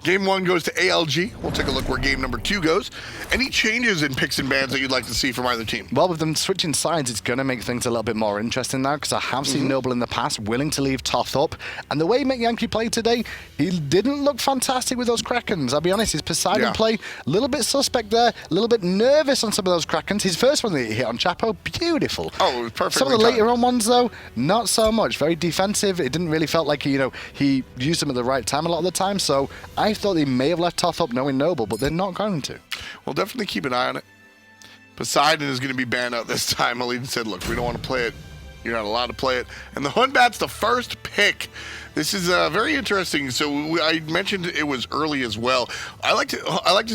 Game 1 goes to ALG. We'll take a look where game number 2 goes. Any changes in picks and bans that you'd like to see from either team? Well, with them switching sides, it's going to make things a little bit more interesting now, because I have seen Noble in the past willing to leave Toth up. And the way Metyankey played today, he didn't look fantastic with those Krakens. I'll be honest, his Poseidon play, a little bit suspect there, a little bit nervous on some of those Krakens. His first one that he hit on Chapo, beautiful. Oh, it was perfect. Some of the later on ones, though, not so much. Very defensive. It didn't really felt like, he used them at the right time a lot of the time. So I thought they may have left Toth up knowing Noble, but they're not going to. We'll definitely keep an eye on it. Poseidon is going to be banned out this time. Allegiant said, look, we don't want to play it. You're not allowed to play it. And the Hunbat's the first pick. This is very interesting. So I mentioned it was early as well. I like to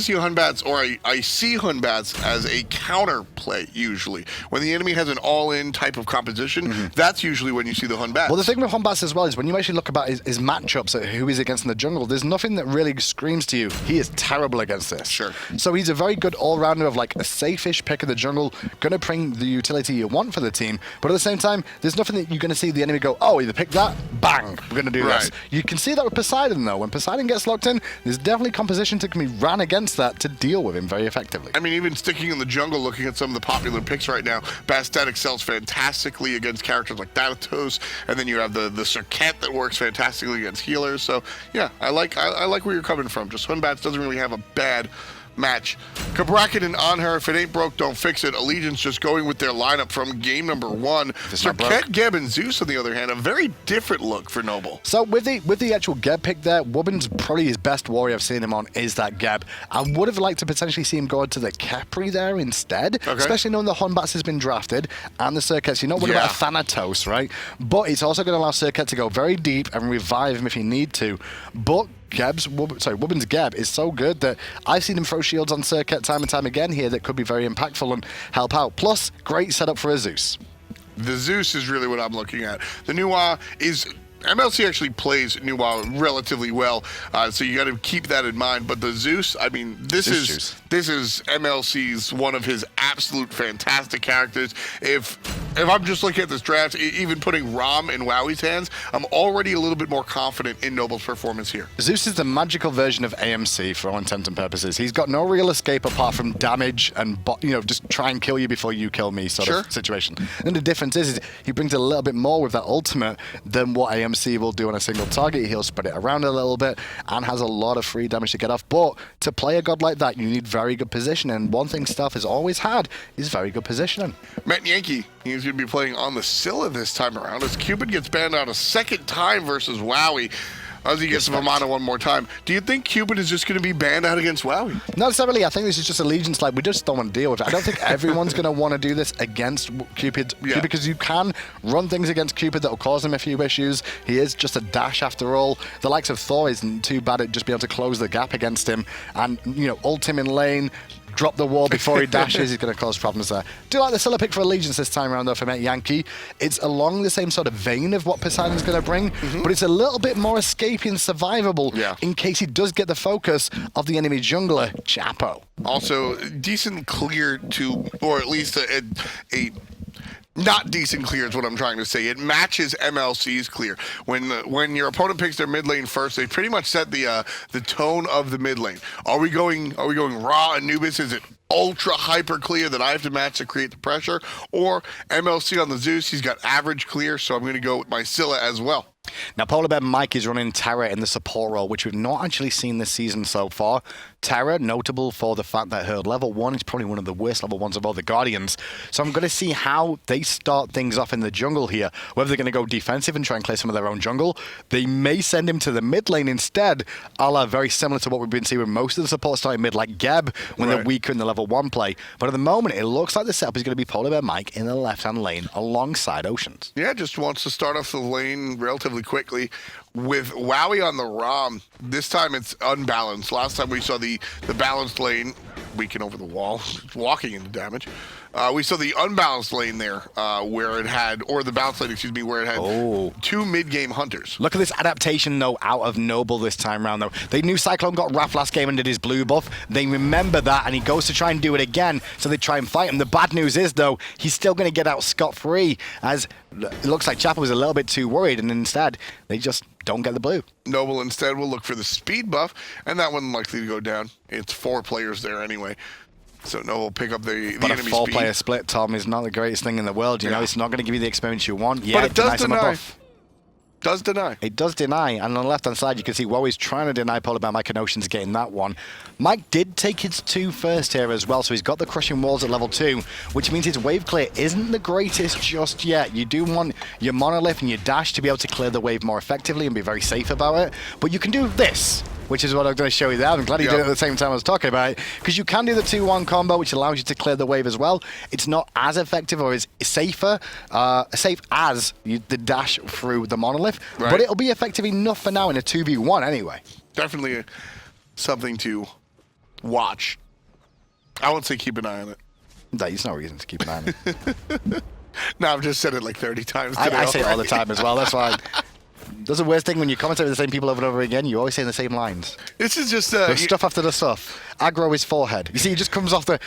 see Hunbats, or I see Hunbats as a counter play usually. When the enemy has an all-in type of composition, that's usually when you see the Hunbats. Well, the thing with Hunbats as well is when you actually look about his matchups at who he's against in the jungle, there's nothing that really screams to you, he is terrible against this. Sure. So he's a very good all-rounder of like a safe-ish pick of the jungle, going to bring the utility you want for the team, but at the same time, there's nothing that you're going to see the enemy go, oh, either pick that, bang, we're going to do this. You can see that with Poseidon, though. When Poseidon gets locked in, there's definitely composition that can be ran against that to deal with him very effectively. I mean, even sticking in the jungle, looking at some of the popular picks right now, Bastet excels fantastically against characters like Thanatos, and then you have the Serqet that works fantastically against healers. So, yeah, I like where you're coming from. Just Hunbats doesn't really have a bad match. Cabrakan and Anhur, if it ain't broke, don't fix it. Allegiance just going with their lineup from game number 1. Serqet, Geb, and Zeus, on the other hand, a very different look for Noble. So with the actual Geb pick there, Wubbn's probably his best warrior I've seen him on is that Geb. I would have liked to potentially see him go to the Capri there instead, especially knowing the Hunbats has been drafted and the Serqets. You're not worried about a Thanatos, right? But it's also going to allow Serqet to go very deep and revive him if you need to. But Wubbn's Geb is so good that I've seen him throw shields on Serqet time and time again here that could be very impactful and help out. Plus, great setup for a Zeus. The Zeus is really what I'm looking at. The Nuwa is... MLC actually plays Nuwa relatively well, so you got to keep that in mind. But the Zeus, I mean, this is MLC's one of his absolute fantastic characters. If I'm just looking at this draft, even putting Ram in Wowy's hands, I'm already a little bit more confident in Noble's performance here. Zeus is the magical version of AMC for all intents and purposes. He's got no real escape apart from damage and just try and kill you before you kill me sort of situation. And the difference is he brings a little bit more with that ultimate than what AMC will do on a single target. He'll spread it around a little bit and has a lot of free damage to get off. But to play a god like that, you need very good positioning. And one thing Stealth has always had is very good positioning. Metyankey, he's going to be playing on the Scylla this time around as Cupid gets banned out a second time versus Wowy. Uzzy gets Vamana one more time. Do you think Cupid is just going to be banned out against Wowy? Not necessarily. I think this is just Allegiance. Like, we just don't want to deal with it. I don't think everyone's going to want to do this against Cupid because you can run things against Cupid that will cause him a few issues. He is just a dash after all. The likes of Thor isn't too bad at just being able to close the gap against him and, ult him in lane, drop the wall before he dashes. He's going to cause problems there. Do like the Scylla pick for Allegiance this time around, though, for Metyankey. It's along the same sort of vein of what Poseidon's going to bring, but it's a little bit more escapey and survivable in case he does get the focus of the enemy jungler, Chapo. Also, decent clear to, or at least a not decent clear is what I'm trying to say. It matches MLC's clear. When your opponent picks their mid lane first, they pretty much set the tone of the mid lane. Are we going Ra Anubis? Is it ultra hyper clear that I have to match to create the pressure? Or MLC on the Zeus, he's got average clear, so I'm going to go with my Scylla as well. Now, PolarBearMike is running Terra in the support role, which we've not actually seen this season so far. Terra, notable for the fact that her level 1 is probably one of the worst level 1s of all the Guardians. So I'm going to see how they start things off in the jungle here. Whether they're going to go defensive and try and clear some of their own jungle. They may send him to the mid lane instead, a la very similar to what we've been seeing with most of the support starting mid, like Geb, when they're weaker in the level 1 play. But at the moment, it looks like the setup is going to be PolarBearMike in the left-hand lane alongside Oceans. Yeah, just wants to start off the lane relatively quickly. With Wowy on the Ram, this time it's unbalanced. Last time we saw the balanced lane weaken over the wall, walking into damage. We saw the unbalanced lane there, where it had, or the balanced lane, excuse me, where it had two mid-game hunters. Look at this adaptation, though, out of Noble this time around, though. They knew Cyclone got Wrath last game and did his blue buff. They remember that, and he goes to try and do it again, so they try and fight him. The bad news is, though, he's still going to get out scot-free, as it looks like Chapo was a little bit too worried, and instead, they just don't get the blue. Noble instead will look for the speed buff, and that one likely to go down. It's 4 players there anyway. So Noble will pick up the But enemy a 4-player speed. split, Tom, is not the greatest thing in the world. You know, it's not going to give you the experience you want. Yeah, But it does denies them a deny. buff. Does deny. It does deny, and on the left-hand side, you can see Wowy's trying to deny PolarBearMike and Ocean's getting that one. Mike did take his 2 first here as well, so he's got the crushing walls at level 2, which means his wave clear isn't the greatest just yet. You do want your monolith and your dash to be able to clear the wave more effectively and be very safe about it, but you can do this, which is what I'm going to show you there. I'm glad you did it at the same time I was talking about it, because you can do the 2-1 combo, which allows you to clear the wave as well. It's not as effective or as safer, safe as the dash through the monolith, but it'll be effective enough for now in a 2v1 anyway. Definitely something to watch. I won't say keep an eye on it. There's no reason to keep an eye on it. No, I've just said it like 30 times today. I say it all the time as well. That's why. That's the worst thing when you commentate with the same people over and over again. You always say the same lines. This is just the stuff after the stuff. Aggro his forehead. You see, it just comes off the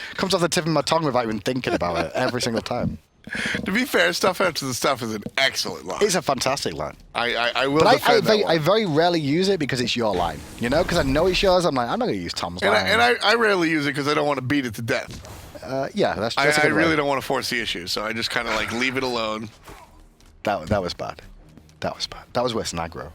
tip of my tongue without even thinking about it every single time. To be fair, stuff after the stuff is an excellent line. It's a fantastic line. I will but defend that one. I very rarely use it because it's your line. You know, because I know it's yours. I'm like, I'm not going to use Tom's line. And I rarely use it because I don't want to beat it to death. Yeah, that's I really don't want to force the issue, so I just kind of like leave it alone. That was bad. That was bad. That was worse than aggro.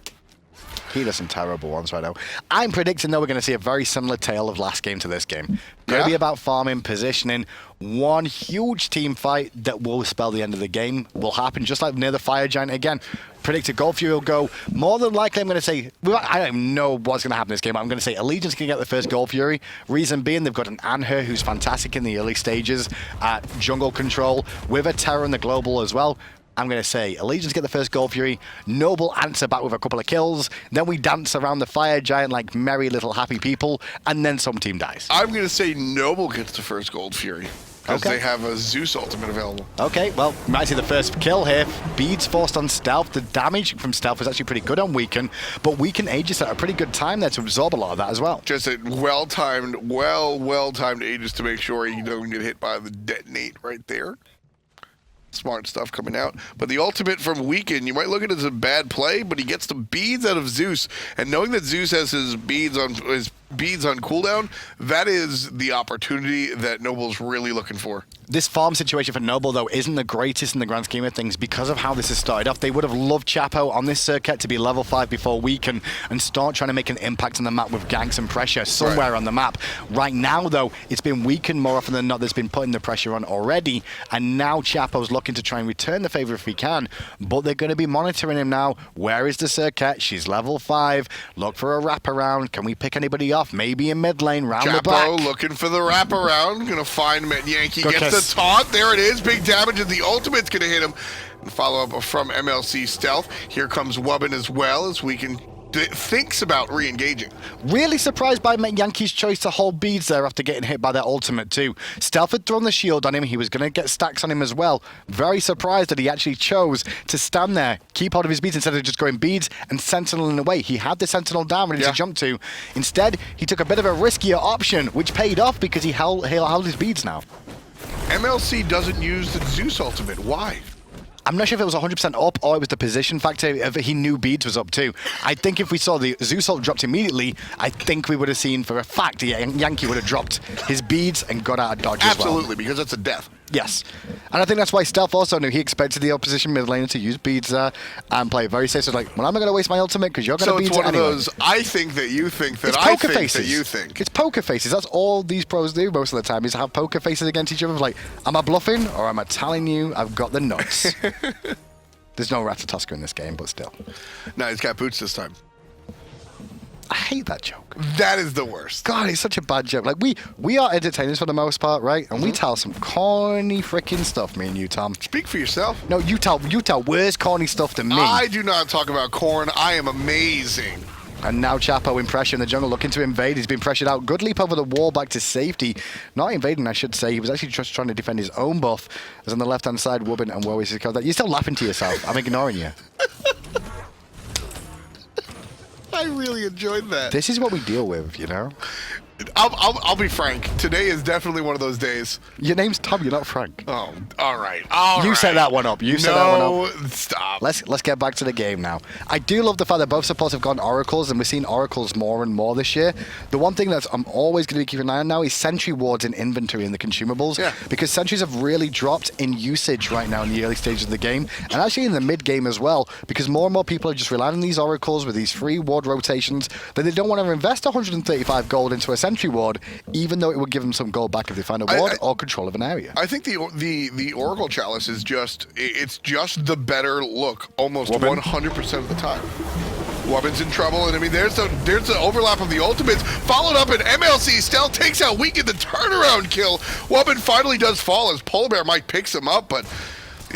He does some terrible ones right now. I'm predicting, though, we're going to see a very similar tale of last game to this game. Going to be about farming, positioning. One huge team fight that will spell the end of the game will happen, just like near the Fire Giant again. Predicted Gold Fury will go. More than likely, I'm going to say, I don't even know what's going to happen in this game. I'm going to say Allegiance can get the first Gold Fury. Reason being, they've got an Anhur who's fantastic in the early stages at jungle control, with a Terra in the global as well. I'm going to say Allegiance get the first Gold Fury, Noble answer back with a couple of kills, then we dance around the Fire Giant like merry little happy people, and then some team dies. I'm going to say Noble gets the first Gold Fury, because they have a Zeus ultimate available. Okay, well, we might see the first kill here. Beads forced on Stealth. The damage from Stealth was actually pretty good on Weaken, but Weaken Aegis at a pretty good time there to absorb a lot of that as well. Just a well-timed Aegis to make sure he doesn't get hit by the detonate right there. Smart stuff coming out. But the ultimate from Weaken, you might look at it as a bad play, but he gets the beads out of Zeus. And knowing that Zeus has his beads on cooldown, that is the opportunity that Noble's really looking for. This farm situation for Noble, though, isn't the greatest in the grand scheme of things because of how this has started off. They would have loved Chapo on this Serqet to be level 5 before Weaken and start trying to make an impact on the map with ganks and pressure somewhere on the map. Right now, though, it's been Weaken more often than not that's been putting the pressure on already, and now Chapo's looking to try and return the favor if he can, but they're going to be monitoring him now. Where is the Serqet? She's level 5. Look for a wraparound. Can we pick anybody off? Maybe in mid lane, round the back. Chapo looking for the wraparound. Going to find Metyankey. Gets the taunt. There it is. Big damage, and the ultimate's going to hit him. And follow up from MLC Stealth. Here comes Wubbn as well, as Weaken thinks about re-engaging. Really surprised by Metyankey's choice to hold beads there after getting hit by their ultimate too. Stealth had thrown the shield on him. He was going to get stacks on him as well. Very surprised that he actually chose to stand there, keep hold of his beads instead of just going beads and sentineling away. He had the sentinel down ready to jump to. Instead, he took a bit of a riskier option, which paid off because he held his beads now. MLC doesn't use the Zeus ultimate. Why? I'm not sure if it was 100% up or it was the position factor. If he knew beads was up too. I think if we saw the Zeus ult dropped immediately, I think we would have seen for a fact Yankee would have dropped his beads and got out of dodge as well. Absolutely, because it's a death. Yes. And I think that's why Stealth also knew he expected the opposition mid laner to use beads there and play very safe. So like, well, I'm not going to waste my ultimate because you're going to beat it anyway. So it's one of those, I think that you think that I think that you think. It's poker faces. That's all these pros do most of the time, is have poker faces against each other. Like, am I bluffing or am I telling you I've got the nuts? There's no Ratatoska in this game, but still. No, he's got boots this time. I hate that joke. That is the worst. God, it's such a bad joke. Like, we are entertainers for the most part, right? And we tell some corny freaking stuff, me and you, Tom. Speak for yourself. No, you tell worse corny stuff than me. I do not talk about corn. I am amazing. And now Chapo in pressure in the jungle, looking to invade. He's been pressured out. Good leap over the wall back to safety. Not invading, I should say. He was actually just trying to defend his own buff. As on the left-hand side, Wubbn and Wowy. You're still laughing to yourself. I'm ignoring you. I really enjoyed that. This is what we deal with, you know? I'll be frank. Today is definitely one of those days. Your name's Tom, you're not Frank. Oh, all right. You set that one up. You set that one up. No, stop. Let's get back to the game now. I do love the fact that both supports have gone Oracles, and we're seeing Oracles more and more this year. The one thing that I'm always going to be keeping an eye on now is Sentry Wards in inventory in the consumables. Yeah. Because Sentries have really dropped in usage right now in the early stages of the game, and actually in the mid game as well, because more and more people are just relying on these Oracles with these free ward rotations that they don't want to invest 135 gold into a Sentry Ward, even though it would give them some gold back if they find a ward or control of an area. I think the Oracle Chalice is just the better look almost Wubbn. 100% of the time. Wubbn's in trouble, and I mean there's the overlap of the ultimates followed up, and MLC still takes out Weak in the turnaround kill. Wubbn finally does fall as PolarBearMike picks him up, but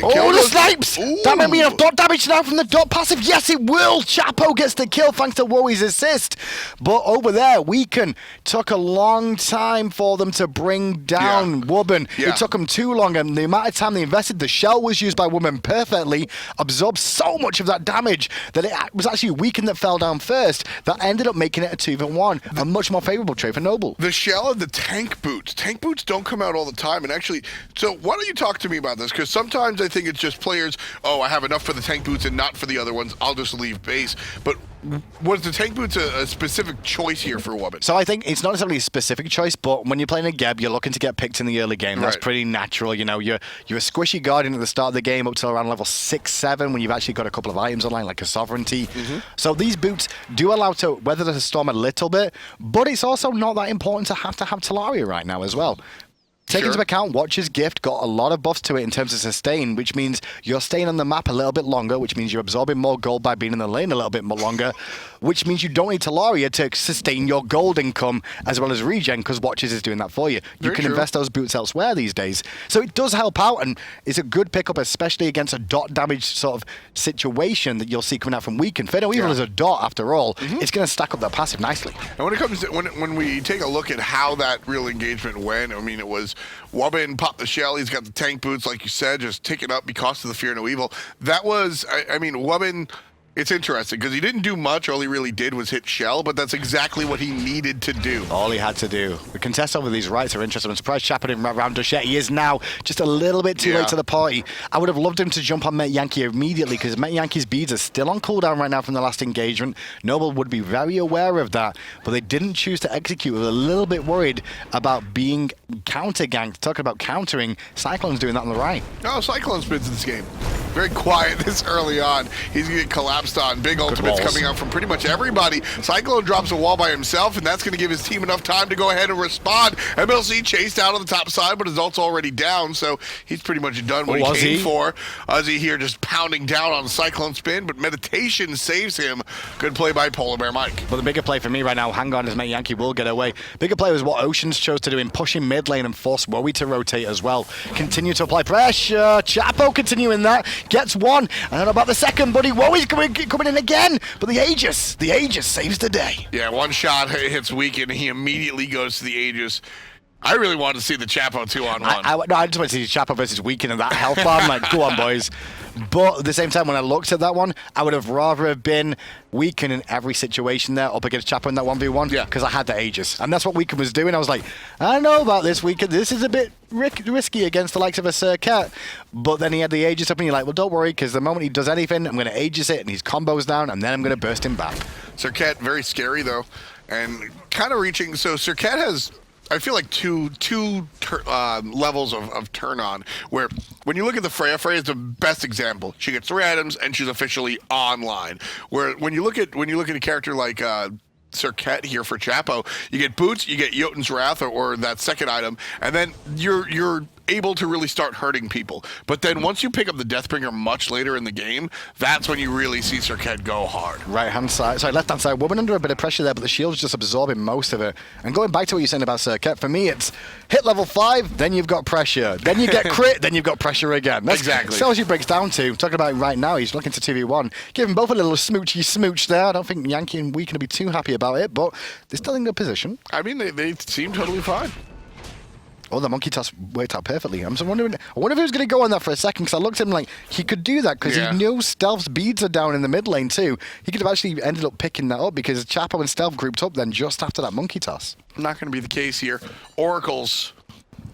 oh, the snipes! That might be enough dot damage now from the dot passive. Yes, it will! Chapo gets the kill thanks to Wowy's assist. But over there, Weaken took a long time for them to bring down Wubbn. Yeah. It took them too long, and the amount of time they invested, the shell was used by Wubbn perfectly, absorbed so much of that damage that it was actually Weaken that fell down first. That ended up making it a 2v1, a much more favorable trade for Noble. The shell and the tank boots. Tank boots don't come out all the time, and actually, so why don't you talk to me about this? Because sometimes I think it's just players, oh, I have enough for the tank boots and not for the other ones, I'll just leave base. But was the tank boots a specific choice here for Wubbn? So I think it's not necessarily a specific choice, but when you're playing a Geb, you're looking to get picked in the early game. That's Right. pretty natural. You know, you're a squishy guardian at the start of the game up till around level 6, 7 when you've actually got a couple of items online like a sovereignty. So these boots do allow to weather the storm a little bit, but it's also not that important to have Talaria right now as well. Take into account, Watcher's Gift got a lot of buffs to it in terms of sustain, which means you're staying on the map a little bit longer, which means you're absorbing more gold by being in the lane a little bit more longer, which means you don't need Talaria to sustain your gold income as well as regen, because Watchers is doing that for you. You can invest those boots elsewhere these days. So it does help out, and it's a good pickup, especially against a dot damage sort of situation that you'll see coming out from Weaken. Fatal Evil is a dot after all. It's going to stack up that passive nicely. And when it comes to, when we take a look at how that real engagement went, I mean, it was Wubbn popped the shell, he's got the tank boots, like you said, just ticking up because of the Fear No Evil. That was, I mean, Wubbn, it's interesting because he didn't do much. All he really did was hit shell, but that's exactly what he needed to do. All he had to do. The contests over these rights are interesting. I'm surprised Chapo didn't round Duchette. He is now just a little bit too late to the party. I would have loved him to jump on Metyankey immediately because Metyankey's beads are still on cooldown right now from the last engagement. Noble would be very aware of that, but they didn't choose to execute. We were a little bit worried about being counter-ganked. Talking about countering, Cyclone's doing that on the right. No, CycloneSpin's in this game. Very quiet this early on. He's going to get collapsed on. Big ultimates coming out from pretty much everybody. Cyclone drops a wall by himself, and that's going to give his team enough time to go ahead and respond. MLC chased out on the top side, but his ult's already down, so he's pretty much done what he came for. Uzzy here just pounding down on CycloneSpin, but Meditation saves him. Good play by PolarBearMike. But the bigger play for me right now, hang on, as Metyankey will get away. Bigger play was what Oceans chose to do in pushing mid lane and force Wowy to rotate as well. Continue to apply pressure. Chapo continuing that. Gets one. I don't know about the second, buddy. Wowy's coming in again. But the Aegis saves the day. Yeah, one shot hits Weak, and he immediately goes to the Aegis. I really wanted to see the Chapo 2-on-1. I just want to see Chapo versus Weaken and that health bar. I'm like, go on, boys. But at the same time, when I looked at that one, I would have rather have been Weaken in every situation there up against Chapo in that 1v1 because I had the Aegis. And that's what Weaken was doing. I was like, I don't know about this Weaken. This is a bit risky against the likes of a Serqet. But then he had the Aegis up and you're like, well, don't worry, because the moment he does anything, I'm going to Aegis it and his combos down and then I'm going to burst him back. Serqet, very scary though. And kind of reaching, so Serqet has, I feel like two levels of turn on, where when you look at the Freya is the best example. She gets 3 items and she's officially online. Where when you look at a character like Serqet here for Chapo, you get boots, you get Jotun's Wrath or that second item, and then you're able to really start hurting people. But then once you pick up the Deathbringer much later in the game, that's when you really see Serqet go hard. Right-hand side, sorry, left-hand side, Wubbn under a bit of pressure there, but the shield's just absorbing most of it. And going back to what you're saying about Serqet, for me, it's hit level 5, then you've got pressure. Then you get crit, then you've got pressure again. That's exactly what he breaks down to. Talking about it right now, he's looking to 2v1. Give them both a little smoochy smooch there. I don't think Yankee and Weaken will be too happy about it, but they're still in good position. I mean, they seem totally fine. Oh, the monkey toss worked out perfectly. I wonder if he was going to go on that for a second, because I looked at him like he could do that because he knew Stealth's beads are down in the mid lane too. He could have actually ended up picking that up because Chapo and Stealth grouped up then just after that monkey toss. Not going to be the case here. Oracles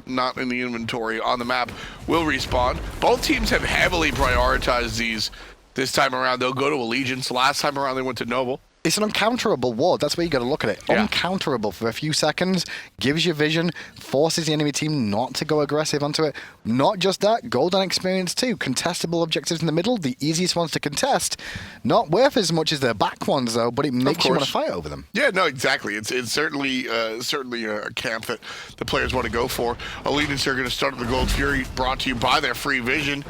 not in the inventory on the map will respawn. Both teams have heavily prioritized these this time around. They'll go to Allegiance. Last time around they went to Noble. It's an uncounterable ward. That's where you got to look at it. Yeah. Uncounterable for a few seconds, gives you vision, forces the enemy team not to go aggressive onto it. Not just that, golden experience too. Contestable objectives in the middle, the easiest ones to contest. Not worth as much as their back ones though, but it makes you want to fight over them. Yeah, no, exactly. It's certainly a camp that the players want to go for. Allegiance are going to start with the Gold Fury, brought to you by their free vision.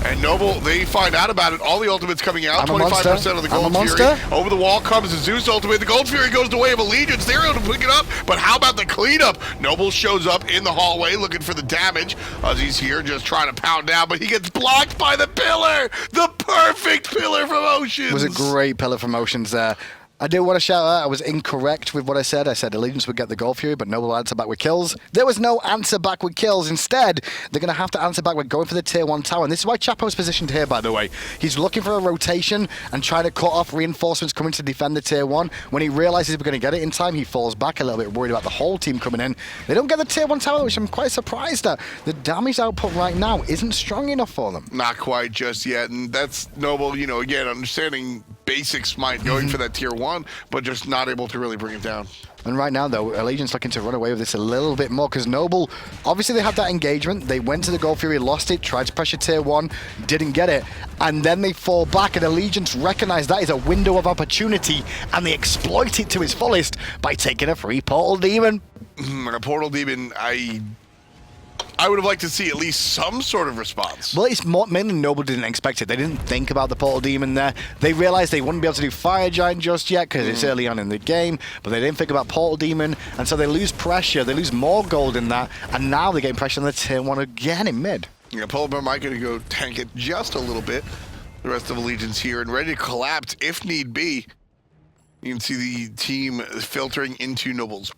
And Noble, they find out about it. All the ultimates coming out. 25% of the Gold Fury. Over the wall comes the Zeus ultimate. The Gold Fury goes the way of Allegiance. They're able to pick it up. But how about the cleanup? Noble shows up in the hallway looking for the damage. Uzzy's here just trying to pound down, but he gets blocked by the pillar. The perfect pillar from Oceans. It was a great pillar from Oceans there. I do want to shout out, I was incorrect with what I said. I said Allegiance would get the Gold Fury, but Noble will answer back with kills. There was no answer back with kills. Instead, they're going to have to answer back with going for the Tier 1 tower. And this is why Chapo's positioned here, by the way. He's looking for a rotation and trying to cut off reinforcements coming to defend the Tier 1. When he realizes we're going to get it in time, he falls back a little bit, worried about the whole team coming in. They don't get the Tier 1 tower, which I'm quite surprised at. The damage output right now isn't strong enough for them. Not quite just yet, and that's Noble, you know, again, understanding basic Smite, going for that Tier 1, but just not able to really bring it down. And right now, though, Allegiance looking to run away with this a little bit more, because Noble, obviously they had that engagement. They went to the Gold Fury, lost it, tried to pressure Tier 1, didn't get it, and then they fall back, and Allegiance recognize that is a window of opportunity, and they exploit it to its fullest by taking a free Portal Demon. A Portal Demon, I would have liked to see at least some sort of response. Well, it's mainly Noble didn't expect it. They didn't think about the Portal Demon there. They realized they wouldn't be able to do Fire Giant just yet because it's early on in the game, but they didn't think about Portal Demon, and so they lose pressure. They lose more gold in that, and now they're getting pressure on the Tier 1 again in mid. Yeah, PolarBearMike going to go tank it just a little bit. The rest of Allegiance here and ready to collapse if need be. You can see the team filtering into Noble's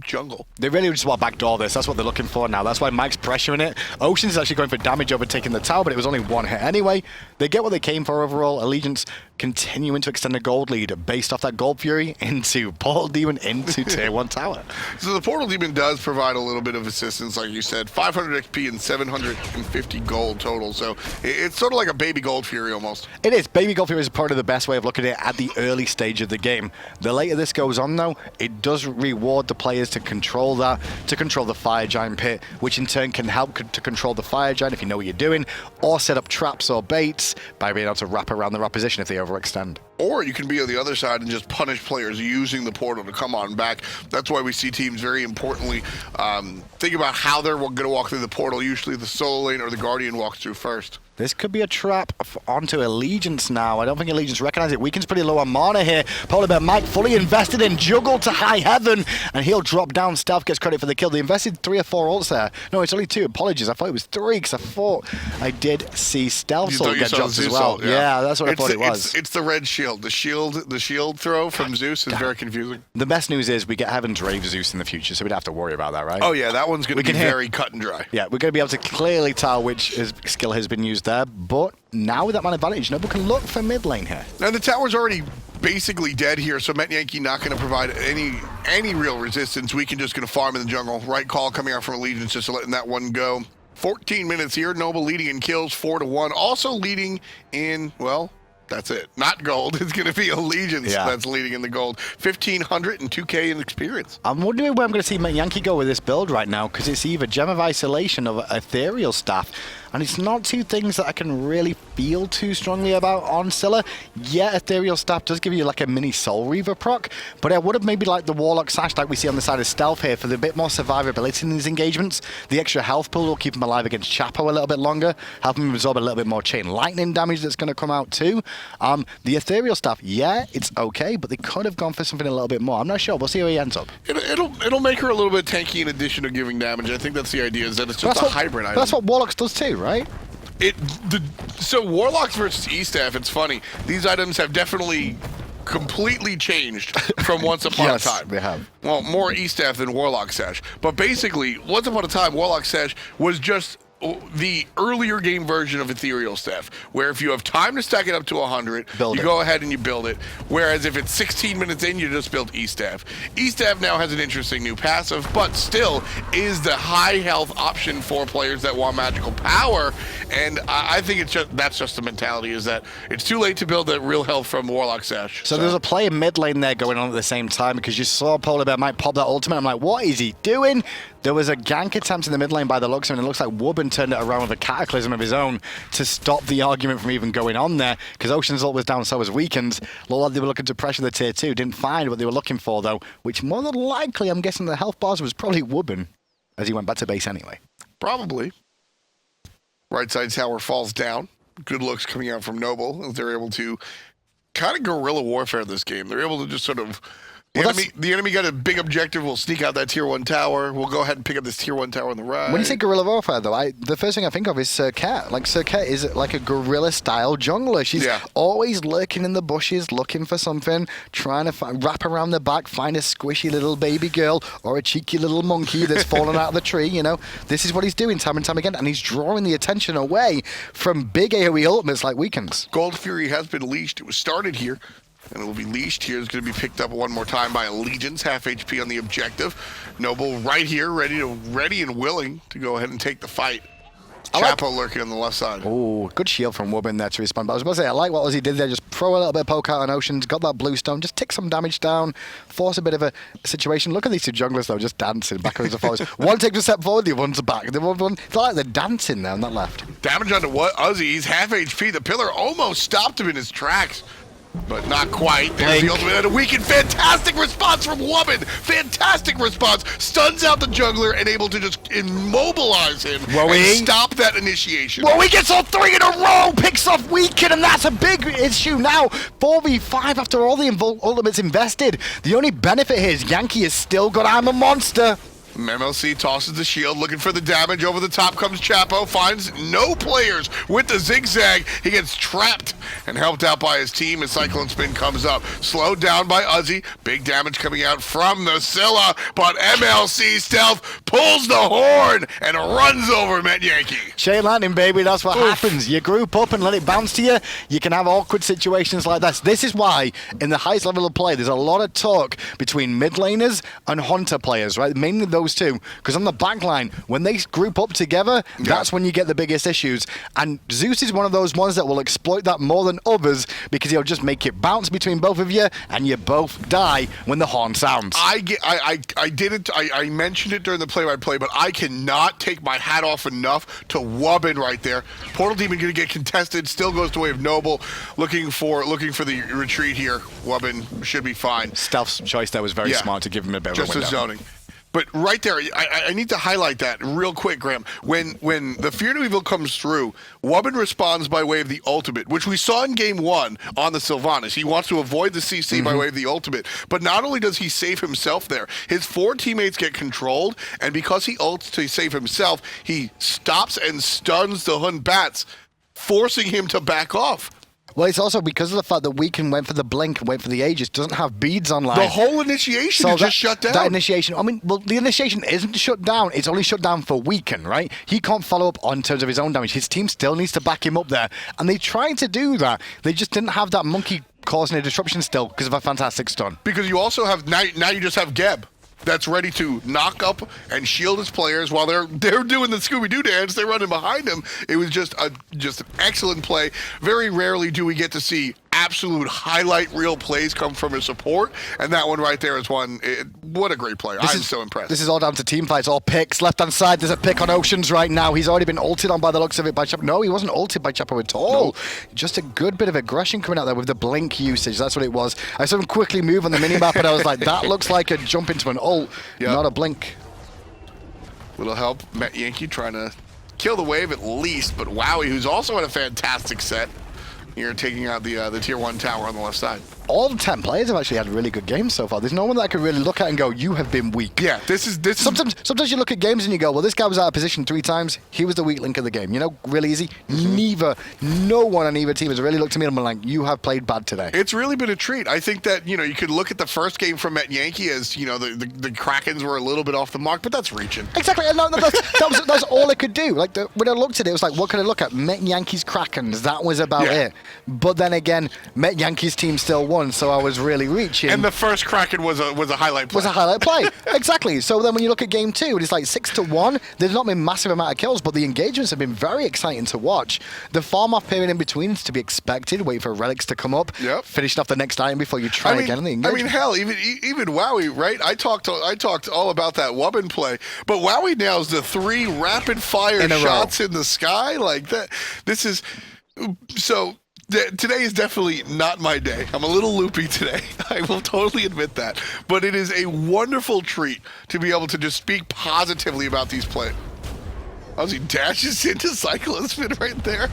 jungle. They really just want to backdoor this. That's what they're looking for now. That's why Mike's pressuring it. Ocean's is actually going for damage over taking the tower, but it was only one hit anyway. They get what they came for overall. Allegiance continuing to extend the gold lead based off that Gold Fury into Portal Demon into Tier 1 tower. So the Portal Demon does provide a little bit of assistance, like you said. 500 XP and 750 gold total. So it's sort of like a baby Gold Fury almost. It is. Baby Gold Fury is probably the best way of looking at it at the early stage of the game. The later this goes on, though, it does reward the players to control that, to control the Fire Giant pit, which in turn can help to control the Fire Giant if you know what you're doing, or set up traps or baits by being able to wrap around their opposition if they overextend. Or you can be on the other side and just punish players using the portal to come on back. That's why we see teams very importantly think about how they're going to walk through the portal. Usually the solo lane or the Guardian walks through first. This could be a trap onto Allegiance now. I don't think Allegiance recognize it. Weaken's pretty low on mana here. PolarBearMike fully invested in Juggle to high heaven, and he'll drop down. Stealth gets credit for the kill. They invested 3 or 4 ults there. No, it's only 2. Apologies. I thought it was 3 because I thought I did see Stealth ult get dropped as well. Yeah, that's what I thought it was. It's the red shield. The shield throw from Zeus is very confusing. The best news is we get Heaven's Rave Zeus in the future, so we don't have to worry about that, right? Oh yeah, that one's going to be very cut and dry. Yeah, we're going to be able to clearly tell which skill has been used there, but now with that man advantage, Noble can look for mid lane here. Now the tower's already basically dead here, so Metyankey not going to provide any real resistance. We can just going to farm in the jungle. Right call coming out from Allegiance, just letting that one go. 14 minutes here. Noble leading in kills 4-1. Also leading in, well, that's it. Not gold. It's going to be Allegiance that's leading in the gold. 1,500 and 2K in experience. I'm wondering where I'm going to see Metyankey go with this build right now, because it's either Gem of Isolation or Ethereal Staff. And it's not 2 things that I can really feel too strongly about on Scylla. Yeah, Ethereal Staff does give you like a mini Soul Reaver proc, but I would have maybe liked the Warlock Sash like we see on the side of Stealth here for the bit more survivability in these engagements. The extra health pool will keep him alive against Chapo a little bit longer, help him absorb a little bit more chain lightning damage that's going to come out too. The Ethereal Staff, yeah, it's okay, but they could have gone for something a little bit more. I'm not sure. We'll see where he ends up. It'll make her a little bit tanky in addition to giving damage. I think that's the idea, is that it's just a hybrid item. That's what Warlocks does too, right? So Warlocks versus E-Staff, it's funny. These items have definitely completely changed from once upon Yes, a time. they have. Well, more E-Staff than Warlock Sash. But basically, once upon a time, Warlock Sash was just the earlier game version of Ethereal Staff, where if you have time to stack it up to 100, you go ahead and you build it. Whereas if it's 16 minutes in, you just build E-Staff. E-Staff now has an interesting new passive, but still is the high health option for players that want magical power. And I think that's just the mentality, is that it's too late to build the real health from Warlock Sash. So there's a play in mid lane there going on at the same time, because you saw PolarBearMike pop that ultimate. I'm like, what is he doing? There was a gank attempt in the mid lane by the looks of it, and it looks like Wubbn turned it around with a cataclysm of his own to stop the argument from even going on there, because Ocean's ult was down, so was Weakened. Looked like they were looking to pressure the tier 2. Didn't find what they were looking for, though, which more than likely, I'm guessing the health bars was probably Wubbn, as he went back to base anyway. Probably. Right side tower falls down. Good looks coming out from Noble, as they're able to kind of guerrilla warfare this game. They're able to just sort of... The enemy got a big objective. We'll sneak out that tier 1 tower. We'll go ahead and pick up this tier 1 tower on the right. When you say guerrilla warfare, though, the first thing I think of is Serqet. Like, Serqet is like a guerrilla-style jungler. She's always lurking in the bushes, looking for something, trying to wrap around the back, find a squishy little baby girl or a cheeky little monkey that's fallen out of the tree, you know. This is what he's doing time and time again, and he's drawing the attention away from big AoE ultimates like Weakens. Gold Fury has been leashed. It was started here, and it will be leashed here. It's going to be picked up one more time by Allegiance, half HP on the objective. Noble right here, ready and willing to go ahead and take the fight. Chapo lurking on the left side. Oh, good shield from Wubbn there to respond. But I was about to say, I like what Uzzy did there. Just throw a little bit of poke out on Oceans, got that blue stone, just tick some damage down, force a bit of a situation. Look at these two junglers, though, just dancing backwards and forwards. One takes a step forward, the other one's back. The other one, it's like they're dancing there on that left. Damage onto Uzzy. He's half HP. The pillar almost stopped him in his tracks, but not quite. There's the ultimate and a Weakened. Fantastic response from Wubbn. Fantastic response. Stuns out the jungler and able to just immobilize him and stop that initiation. Wowy gets all 3 in a row, picks off Weakened, and that's a big issue now. 4v5 after all the ultimates invested. The only benefit here is Yankee has still got I'm a monster. MLC tosses the shield, looking for the damage. Over the top comes Chapo, finds no players with the zigzag. He gets trapped and helped out by his team as CycloneSpin comes up. Slowed down by Uzzy. Big damage coming out from the Scylla, but MLC Stealth pulls the horn and runs over Metyankey. Chain lightning, baby, that's what happens. You group up and let it bounce to you. You can have awkward situations like this. This is why, in the highest level of play, there's a lot of talk between mid laners and Hunter players, right? Mainly those two, because on the back line, when they group up together, that's when you get the biggest issues. And Zeus is one of those ones that will exploit that more than others, because he'll just make it bounce between both of you, and you both die when the horn sounds. I mentioned it during the play-by-play, but I cannot take my hat off enough to Wubbn right there. Portal Demon going to get contested, still goes the way of Noble, looking for the retreat here. Wubbn should be fine. Stealth's choice there was very smart to give him a bit of a window. Just a zoning. But right there, I need to highlight that real quick, Graham. When the Fear No Evil comes through, Wubbn responds by way of the ultimate, which we saw in Game 1 on the Sylvanas. He wants to avoid the CC by way of the ultimate. But not only does he save himself there, his 4 teammates get controlled, and because he ults to save himself, he stops and stuns the Hun Batz, forcing him to back off. Well, it's also because of the fact that Weaken went for the blink and went for the Aegis, doesn't have beads online. The whole initiation is just shut down. That initiation, I mean, well, the initiation isn't shut down. It's only shut down for Weaken, right? He can't follow up on terms of his own damage. His team still needs to back him up there. And they tried to do that. They just didn't have that monkey causing a disruption still because of a fantastic stun. Because you also have, now you just have Geb that's ready to knock up and shield his players while they're doing the Scooby-Doo dance. They're running behind him. It was just an excellent play. Very rarely do we get to see absolute highlight reel plays come from a support, and that one right there is one. What a great play. I'm so impressed. This is all down to team fights, all picks. Left-hand side, there's a pick on Oceans right now. He's already been ulted on by the looks of it by Chapo. No, he wasn't ulted by Chapo at all. No. Just a good bit of aggression coming out there with the blink usage. That's what it was. I saw him quickly move on the minimap, and I was like, that looks like a jump into an ult, not a blink. Little help. Metyankey trying to kill the wave at least, but Wowy, who's also had a fantastic set, here taking out the tier 1 tower on the left side. all 10 players have actually had really good games so far. There's no one that I could really look at and go, you have been weak. Yeah, this is Sometimes you look at games and you go, well, this guy was out of position 3 times. He was the weak link of the game. You know, really easy. No one on either team has really looked at me and been like, you have played bad today. It's really been a treat. I think that, you know, you could look at the first game from Metyankey as, you know, the Krakens were a little bit off the mark, but that's reaching. Exactly. And that's all it could do. Like, when I looked at it, it was like, what could I look at? Metyankey's Krakens. That was about it. But then again, Metyankey's team still won, so I was really reaching. And the first Kraken was a highlight play. Was a highlight play. Exactly. So then when you look at game 2, it's like 6-1. There's not been massive amount of kills, but the engagements have been very exciting to watch. The farm off period in between is to be expected. Wait for relics to come up. Yep. Finishing off the next item before you try again in the engagement. I mean, hell, even Wowy, right? I talked all about that Wubbn play, but Wowy nails the 3 rapid fire shots in the sky like that. This is so. Today is definitely not my day. I'm a little loopy today. I will totally admit that. But it is a wonderful treat to be able to just speak positively about these plays. Uzzy dashes into CycloneSpin right there.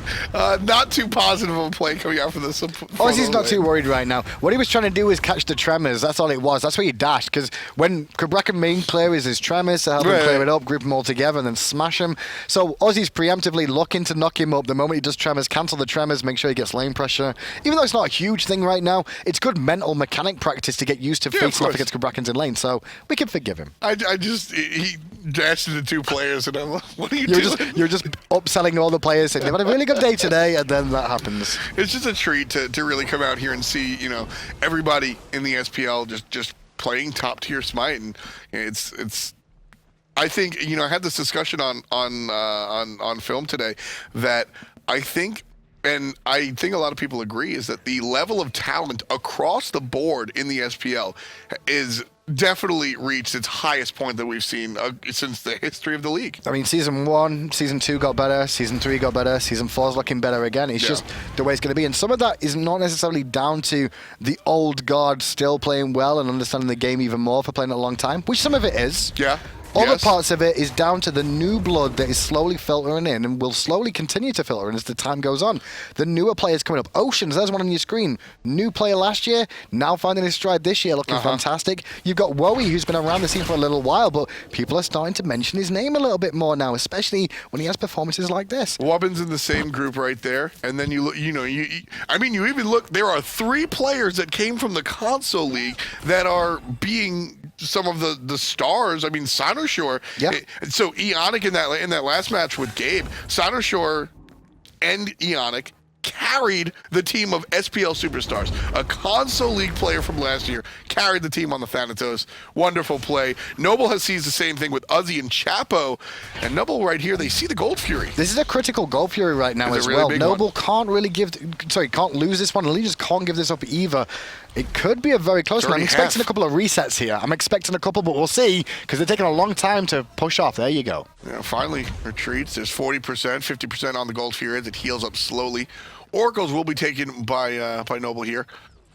Not too positive of a play coming out from this. Uzzy's not too worried right now. What he was trying to do is catch the tremors. That's all it was. That's where he dashed. Because when Cabrakan main player is his tremors to help him clear it up, group them all together, and then smash him. So Uzzy's preemptively looking to knock him up. The moment he does tremors, cancel the tremors, make sure he gets lane pressure. Even though it's not a huge thing right now, it's good mental mechanic practice to get used to facing off against Cabrakans in lane. So we can forgive him. He dashed into 2 players, and I'm like, what are you doing? You're just upselling all the players, saying they've had a really good day today, and then that happens. It's just a treat to really come out here and see, you know, everybody in the SPL just playing top tier Smite, and it's. I think, you know, I had this discussion on film today that I think. And I think a lot of people agree is that the level of talent across the board in the SPL is definitely reached its highest point that we've seen since the history of the league. I mean, Season 1, Season 2 got better, Season 3 got better, Season 4's looking better again. It's just the way it's going to be. And some of that is not necessarily down to the old guard still playing well and understanding the game even more for playing it a long time, which some of it is. Yeah. Other parts of it is down to the new blood that is slowly filtering in and will slowly continue to filter in as the time goes on. The newer players coming up. Oceans, there's one on your screen. New player last year, now finding his stride this year, looking fantastic. You've got Wowy, who's been around the scene for a little while, but people are starting to mention his name a little bit more now, especially when he has performances like this. Wubbn's in the same group right there, and then you look, you even look, there are 3 players that came from the console league that are being some of the stars. I mean, Sanoshore. Yeah. So Eonic in that last match with Gabe, Sanoshore and Eonic carried the team of SPL superstars. A console league player from last year carried the team on the Thanatos. Wonderful play. Noble has sees the same thing with Uzzy and Chapo. And Noble right here, they see the Gold Fury. This is a critical Gold Fury right now as well. Noble can't really can't lose this one. Allegiance can't give this up either. It could be a very close one. I'm expecting a couple of resets here. I'm expecting a couple, but we'll see, because they're taking a long time to push off. There you go. Yeah, finally retreats. There's 40%, 50% on the Gold Fury as it heals up slowly. Oracles will be taken by Noble here.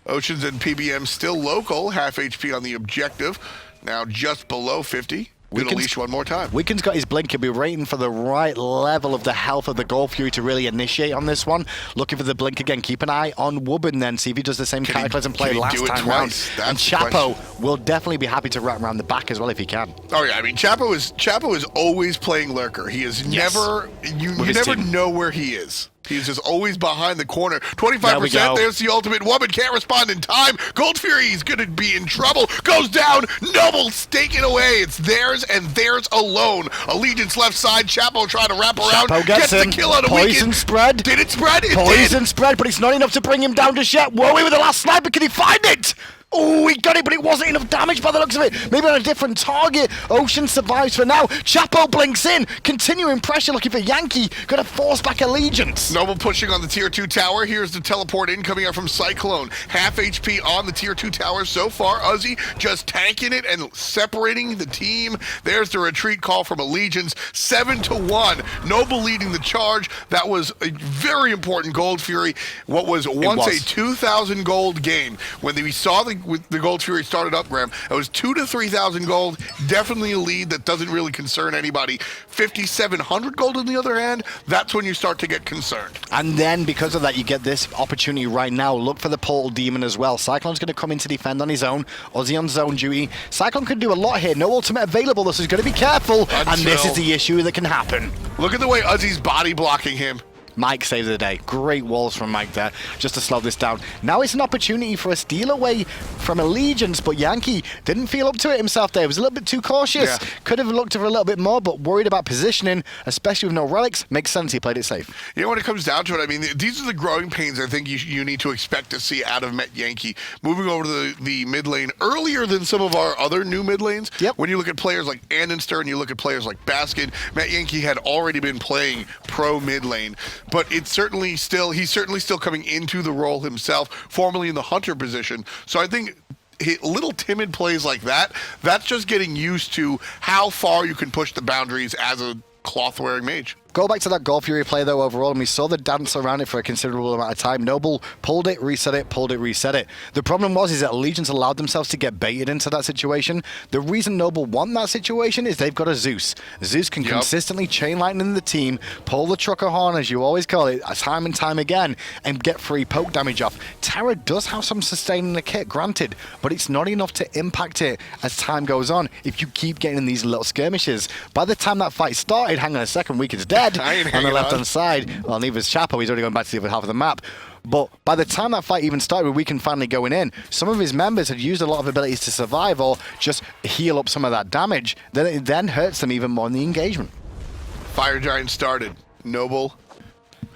Oceans and PBM still local, half HP on the objective. Now just below 50. We'll unleash one more time. Weekend's got his blink. He'll be waiting for the right level of the health of the Gold Fury to really initiate on this one. Looking for the blink again. Keep an eye on Wubbn then. See if he does the same cataclysm play last time round. And Chapo will definitely be happy to wrap around the back as well if he can. Oh yeah, I mean Chapo is always playing lurker. He is never you never know where he is. He's just always behind the corner. 25%, there's the ultimate. Wubbn can't respond in time. Gold Fury's going to be in trouble. Goes down. Noble's taken away. It's theirs and theirs alone. Allegiance left side. Chapo trying to wrap around. Chapo gets the kill on a weekend. Poison spread. Did it spread? It Poison spread, but it's not enough to bring him down just yet. Wowy with the last sniper. Can he find it? Oh, he got it, but it wasn't enough damage by the looks of it. Maybe on a different target. Ocean survives for now. Chapo blinks in. Continuing pressure, looking for Yankee. Gonna force back Allegiance. Noble pushing on the tier 2 tower. Here's the teleport in coming out from Cyclone. Half HP on the tier 2 tower so far. Uzzy just tanking it and separating the team. There's the retreat call from Allegiance. 7-1. Noble leading the charge. That was a very important Gold Fury. What was once a 2,000 gold game. When we saw the with the Gold Fury started up, Graham, it was 2,000 to 3,000 gold. Definitely a lead that doesn't really concern anybody. 5,700 gold on the other hand, that's when you start to get concerned. And then because of that, you get this opportunity right now. Look for the Portal Demon as well. Cyclone's going to come in to defend on his own. Uzzy on zone duty. Cyclone can do a lot here. No ultimate available. This is going to be careful. And this is the issue that can happen. Look at the way Uzzy's body blocking him. Mike saves the day. Great walls from Mike there, just to slow this down. Now it's an opportunity for a steal away from Allegiance, but Yankee didn't feel up to it himself there. He was a little bit too cautious. Yeah. Could have looked for a little bit more, but worried about positioning, especially with no relics. Makes sense he played it safe. You know, when it comes down to it, I mean, these are the growing pains I think you need to expect to see out of Metyankey. Moving over to the mid lane earlier than some of our other new mid lanes. Yep. When you look at players like Anhur and you look at players like Baskin, Metyankey had already been playing pro mid lane, but he's certainly still coming into the role himself, formerly in the Hunter position. So I think little timid plays like that, that's just getting used to how far you can push the boundaries as a cloth-wearing mage. Go back to that Gold Fury play, though, overall, and we saw the dance around it for a considerable amount of time. Noble pulled it, reset it, pulled it, reset it. The problem is that Allegiance allowed themselves to get baited into that situation. The reason Noble won that situation is they've got a Zeus. Zeus can consistently chain lightning the team, pull the trucker horn, as you always call it, time and time again, and get free poke damage off. Terra does have some sustain in the kit, granted, but it's not enough to impact it as time goes on if you keep getting these little skirmishes. By the time that fight started, hang on a second, Weaken's dead. On the left-hand side. Well, neither's Chapo. He's already going back to the other half of the map. But by the time that fight even started with Weaken finally going in, some of his members had used a lot of abilities to survive or just heal up some of that damage. Then it then hurts them even more in the engagement. Fire Giant started. Noble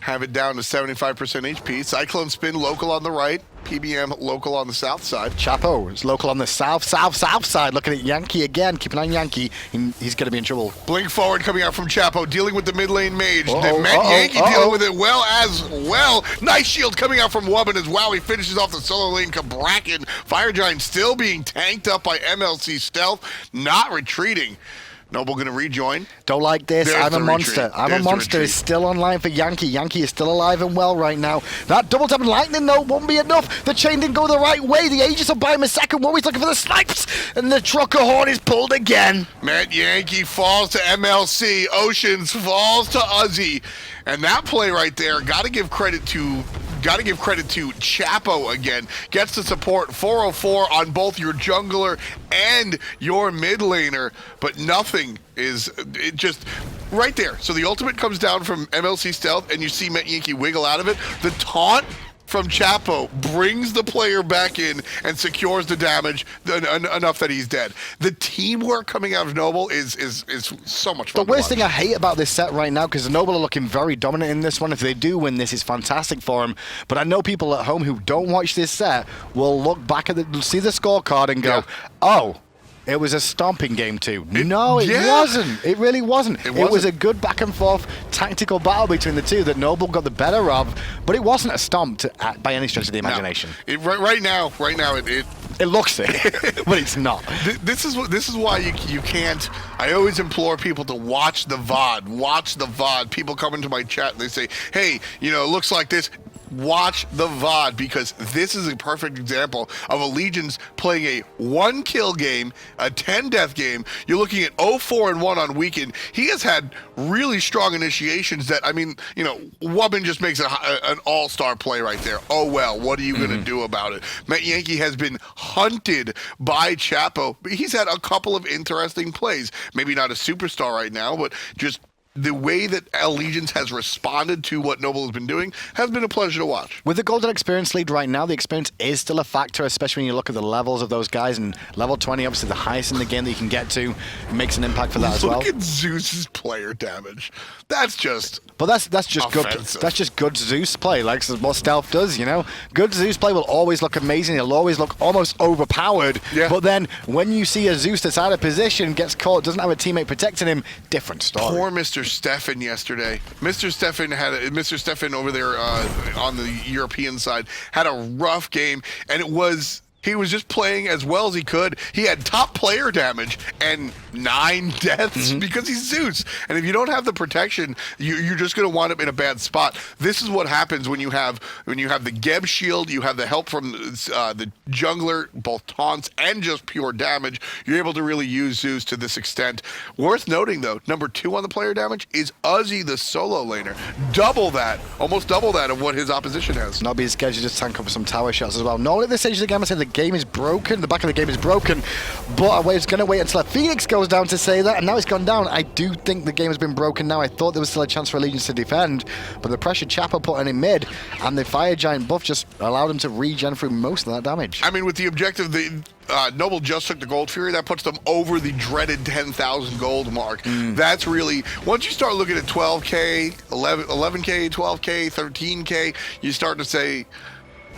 have it down to 75% HP. CycloneSpin local on the right. PBM local on the south side. Chapo is local on the south side. Looking at Yankee again. Keep an eye on Yankee. He's going to be in trouble. Blink forward coming out from Chapo, dealing with the mid lane mage. Yankee dealing with it well as well. Nice shield coming out from Wubbn as well. He finishes off the solo lane. Cabrakan. Fire Giant still being tanked up by MLC Stealth. Not retreating. Noble gonna rejoin. Don't like this. I'm a monster. I'm a monster. Is still online for Yankee. Yankee is still alive and well right now. That double tap and lightning though won't be enough. The chain didn't go the right way. The Aegis will buy him a second. Wowy's looking for the snipes, and the trucker horn is pulled again. Metyankey falls to MLC. Oceans falls to Uzzy, and that play right there. Got to give credit to Chapo again. Gets the support 404 on both your jungler and your mid laner, but nothing is just right there. So the ultimate comes down from MLC Stealth, and you see Metyankey wiggle out of it. The taunt from Chapo brings the player back in and secures the damage enough that he's dead. The teamwork coming out of Noble is so much fun. The worst thing I hate about this set right now, because Noble are looking very dominant in this one. If they do win this, is fantastic for them. But I know people at home who don't watch this set will look back at see the scorecard and go, oh, it was a stomping game too. No, it wasn't. It really wasn't. It was a good back and forth tactical battle between the two that Noble got the better of, but it wasn't a stomp by any stretch of the imagination. No. Right now, it looks it, but it's not. This is why you can't. I always implore people to watch the VOD. Watch the VOD. People come into my chat and they say, "Hey, it looks like this." Watch the VOD, because this is a perfect example of Allegiance playing a 1-kill game, a 10-death game. You're looking at 0-4-1 on Weekend. He has had really strong initiations that, Wubbn just makes an all-star play right there. Oh, well, what are you going to do about it? Metyankey has been hunted by Chapo. He's had a couple of interesting plays. Maybe not a superstar right now, but just the way that Allegiance has responded to what Noble has been doing has been a pleasure to watch. With the Golden Experience lead right now, the experience is still a factor, especially when you look at the levels of those guys. And level 20, obviously the highest in the game that you can get to, makes an impact for that as well. Look at Zeus's player damage. That's just But that's just offensive. good. That's just good Zeus play. Like what Stealth does, Good Zeus play will always look amazing. It'll always look almost overpowered. Yeah. But then when you see a Zeus that's out of position, gets caught, doesn't have a teammate protecting him, different story. Poor Mr. Stefan yesterday. Mr. Stefan over there on the European side had a rough game, and it was He was just playing as well as he could. He had top player damage and 9 deaths because he's Zeus. And if you don't have the protection, you're just going to wind up in a bad spot. This is what happens when you have the Geb shield, you have the help from the jungler, both taunts and just pure damage. You're able to really use Zeus to this extent. Worth noting, though, number 2 on the player damage is Uzzy, the solo laner. Double that, almost double that of what his opposition has. Not being scared to just tank up for some tower shots as well. Normally at this stage of the game, I say the game is broken, the back of the game is broken, but I was going to wait until a Phoenix goes down to say that, and now it's gone down. I do think the game has been broken now. I thought there was still a chance for Allegiance to defend, but the pressure Chapo put on in mid, and the Fire Giant buff just allowed him to regen through most of that damage. I mean, with the objective, the Noble just took the Gold Fury. That puts them over the dreaded 10,000 gold mark. That's really, once you start looking at 12K, 11K, 12K, 13K, you start to say,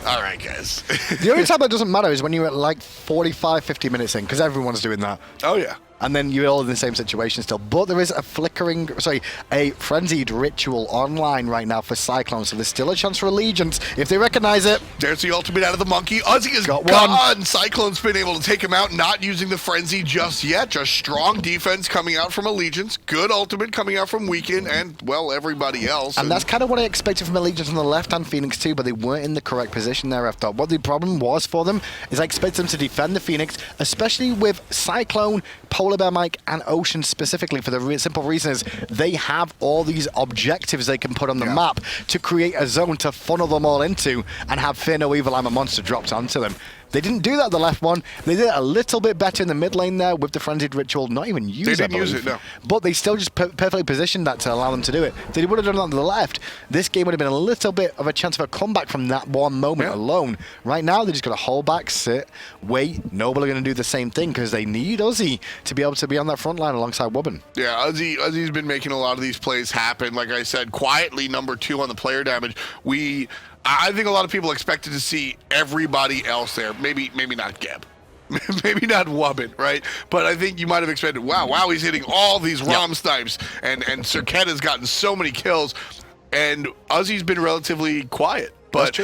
all right, guys. The only time that doesn't matter is when you're at like 45, 50 minutes in, because everyone's doing that. Oh, yeah. And then you're all in the same situation still. But there is a frenzied ritual online right now for Cyclone, so there's still a chance for Allegiance if they recognize it. There's the ultimate out of the monkey. Uzzy is gone. CycloneSpin able to take him out, not using the frenzy just yet. Just strong defense coming out from Allegiance. Good ultimate coming out from Weekend and, well, everybody else. And that's kind of what I expected from Allegiance on the left-hand Phoenix too, but they weren't in the correct position there, I thought. What the problem was for them is I expected them to defend the Phoenix, especially with Cyclone, PolarBearMike, and Ocean specifically, for the simple reason is they have all these objectives they can put on the map to create a zone to funnel them all into and have Fear No Evil, I'm a Monster dropped onto them. They didn't do that at the left one. They did it a little bit better in the mid lane there with the Frenzied Ritual. Not even use it, They didn't use it, no. But they still just perfectly positioned that to allow them to do it. If they would have done that on the left, this game would have been a little bit of a chance of a comeback from that one moment alone. Right now, they just got to hold back, sit, wait. Noble are going to do the same thing because they need Uzzy to be able to be on that front line alongside Wubbn. Yeah, Uzzy's been making a lot of these plays happen. Like I said, quietly number 2 on the player damage. I think a lot of people expected to see everybody else there. Maybe not Geb. Maybe not Wubbn, right? But I think you might have expected, wow, he's hitting all these Rom snipes, and Serqet has gotten so many kills, and Uzzy's been relatively quiet. But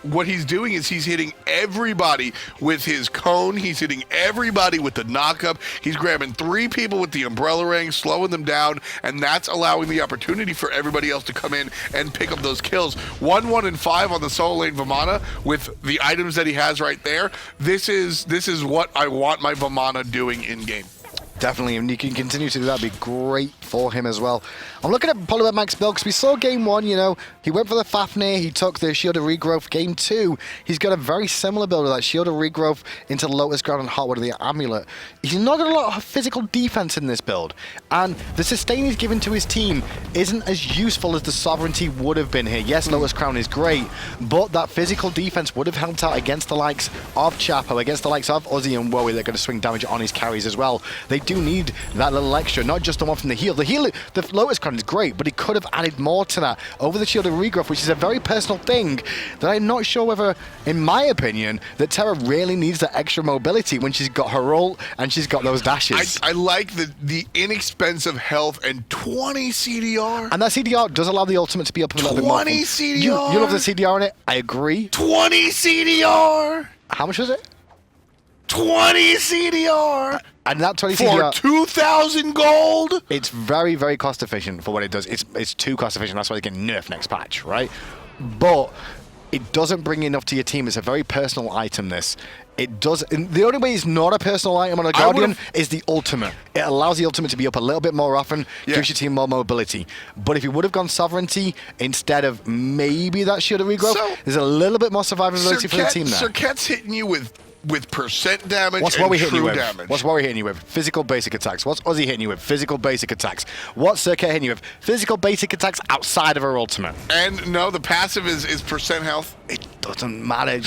what he's doing is he's hitting everybody with his cone. He's hitting everybody with the knockup. He's grabbing 3 people with the umbrella ring, slowing them down, and that's allowing the opportunity for everybody else to come in and pick up those kills. 1, 1, and 5 on the solo lane Vamana with the items that he has right there. This is what I want my Vamana doing in game. Definitely, and you can continue to do that. Be great for him as well. I'm looking at PolarBearMike's build because we saw game 1, you know, he went for the Fafnir, he took the Shield of Regrowth. Game 2, he's got a very similar build of that Shield of Regrowth into Lotus Ground and Hotwood of the Amulet. He's not got a lot of physical defense in this build, and the sustain he's given to his team isn't as useful as the Sovereignty would have been here. Yes, Lotus Crown is great, but that physical defense would have helped out against the likes of Chapo, against the likes of Uzzy and Wowy. They're going to swing damage on his carries as well. They do need that little extra, not just the one from the heal. The Lotus Crown is great, but he could have added more to that over the Shield of Regrowth, which is a very personal thing that I'm not sure whether, in my opinion, that Terra really needs that extra mobility when she's got her ult and she's got those dashes. I like the inexpensive health and 20 CDR. And that CDR does allow the ultimate to be up a little bit more. 20 CDR? You love the CDR in it? I agree. 20 CDR? How much was it? 20 CDR! And that 20 CDR... For 2,000 gold? It's very, very cost efficient for what it does. It's too cost efficient. That's why they get nerfed next patch, right? But it doesn't bring enough to your team. It's a very personal item, this. It does. The only way it's not a personal item on a Guardian is the ultimate. It allows the ultimate to be up a little bit more often, gives your team more mobility. But if you would have gone Sovereignty instead of maybe that Shield of Regrowth, there's a little bit more survivability for the team there. Serqet's hitting you with percent damage What's and Wowy hitting you with? damage. What's Wowy hitting you with? Physical basic attacks. What's Uzzy hitting you with? Physical basic attacks. What's Serqet hitting you with? Physical basic attacks outside of her ultimate. And no, the passive is percent health. It doesn't matter.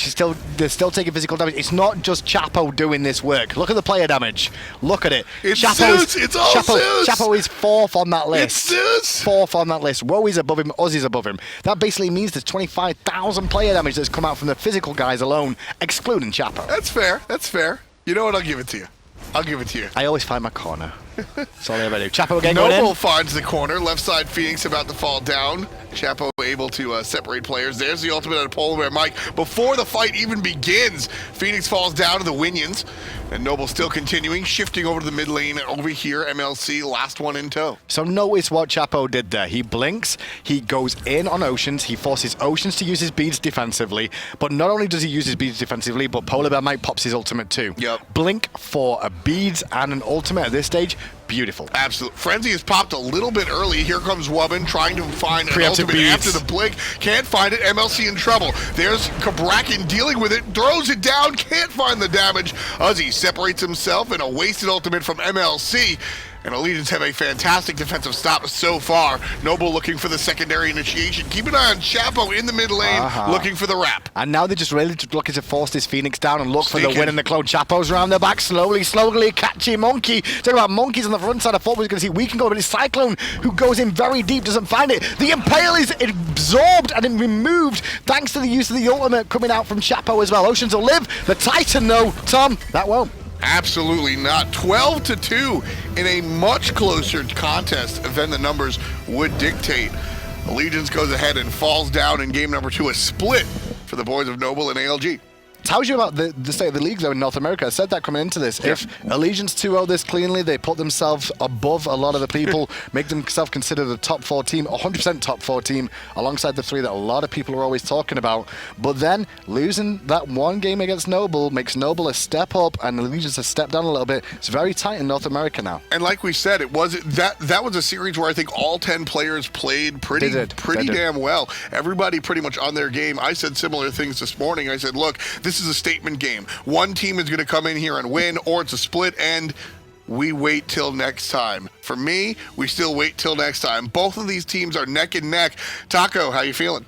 They're still taking physical damage. It's not just Chapo doing this work. Look at the player damage. Look at it. It's Zeus. It's all Zeus. Chapo is 4th on that list. It's Zeus. 4th on that list. Wowy's above him. Uzzy's above him. That basically means there's 25,000 player damage that's come out from the physical guys alone, excluding Chapo. That's fair. That's fair. You know what? I'll give it to you. I'll give it to you. I always find my corner. That's all I ever do. Chapo again. Noble finds the corner. Left side Phoenix about to fall down. Chapo able to separate players. There's the ultimate out of PolarBearMike. Before the fight even begins, Phoenix falls down to the Winions, and Noble still continuing, shifting over to the mid lane over here. MLC, last one in tow. So notice what Chapo did there. He blinks, he goes in on Oceans, he forces Oceans to use his beads defensively, but not only does he use his beads defensively, but PolarBearMike pops his ultimate too. Yep. Blink for a beads and an ultimate at this stage, beautiful. Absolutely. Frenzy has popped a little bit early. Here comes Wubbn trying to find an Preemptive ultimate beads. after the blink. Can't find it. MLC in trouble. There's Cabrakan dealing with it. Throws it down. Can't find the damage. Uzzy separates himself in a wasted ultimate from MLC. And Allegiance have a fantastic defensive stop so far. Noble looking for the secondary initiation. Keep an eye on Chapo in the mid lane, looking for the wrap. And now they're just really looking to force this Phoenix down and look for the win in the clone. Chapo's around their back, slowly catchy Monkey. Talking about monkeys on the front side, I thought we were going to see We Can Go, but it's Cyclone who goes in very deep, doesn't find it. The Impale is absorbed and removed thanks to the use of the ultimate coming out from Chapo as well. Oceans will live. The Titan, though, Tom, that won't. Absolutely not. 12-2 in a much closer contest than the numbers would dictate. Allegiance goes ahead and falls down in game number 2, a split for the boys of Noble and ALG. Tells you about the state of the league, though, in North America. I said that coming into this. Yeah. If Allegiance 2-0 this cleanly, they put themselves above a lot of the people, make themselves consider the top 4 team, 100% top 4 team, alongside the 3 that a lot of people are always talking about. But then, losing that one game against Noble makes Noble a step up and Allegiance a step down a little bit. It's very tight in North America now. And like we said, it was that was a series where I think all 10 players played pretty damn well. Everybody pretty much on their game. I said similar things this morning. I said, look, this is a statement game. One team is going to come in here and win, or it's a split, and we wait till next time. For me, we still wait till next time. Both of these teams are neck and neck. Taco, how you feeling?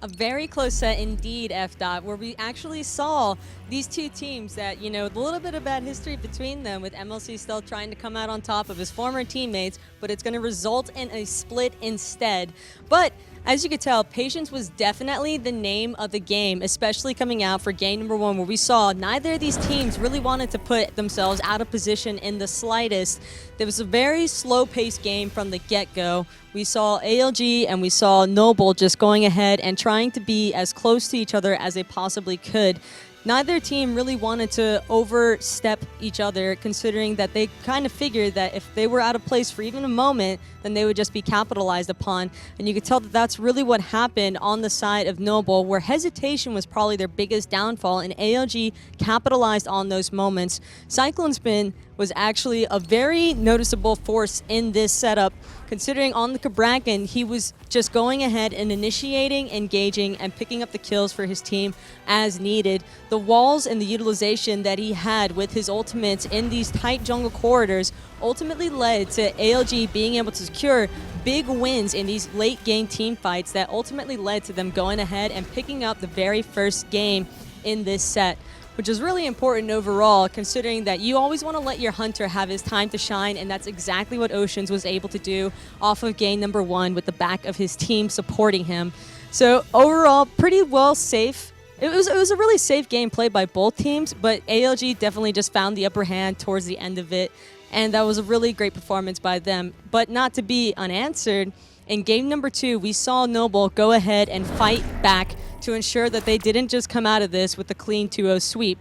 A very close set indeed, F-Dot, where we actually saw these two teams that, you know, a little bit of bad history between them, with MLC still trying to come out on top of his former teammates, but it's going to result in a split instead. But as you could tell, patience was definitely the name of the game, especially coming out for game number 1, where we saw neither of these teams really wanted to put themselves out of position in the slightest. There was a very slow-paced game from the get-go. We saw ALG and we saw Noble just going ahead and trying to be as close to each other as they possibly could. Neither team really wanted to overstep each other, considering that they kind of figured that if they were out of place for even a moment, then they would just be capitalized upon. And you could tell that that's really what happened on the side of Noble, where hesitation was probably their biggest downfall, and ALG capitalized on those moments. CycloneSpin was actually a very noticeable force in this setup, considering on the Cabrakan, he was just going ahead and initiating, engaging, and picking up the kills for his team as needed. The walls and the utilization that he had with his ultimates in these tight jungle corridors ultimately led to ALG being able to secure big wins in these late game team fights that ultimately led to them going ahead and picking up the very first game in this set, which is really important overall, considering that you always want to let your hunter have his time to shine, and that's exactly what Oceans was able to do off of game number 1 with the back of his team supporting him. So overall, pretty well safe. It was a really safe game played by both teams, but ALG definitely just found the upper hand towards the end of it, and that was a really great performance by them. But not to be unanswered, in game number 2, we saw Noble go ahead and fight back to ensure that they didn't just come out of this with a clean 2-0 sweep.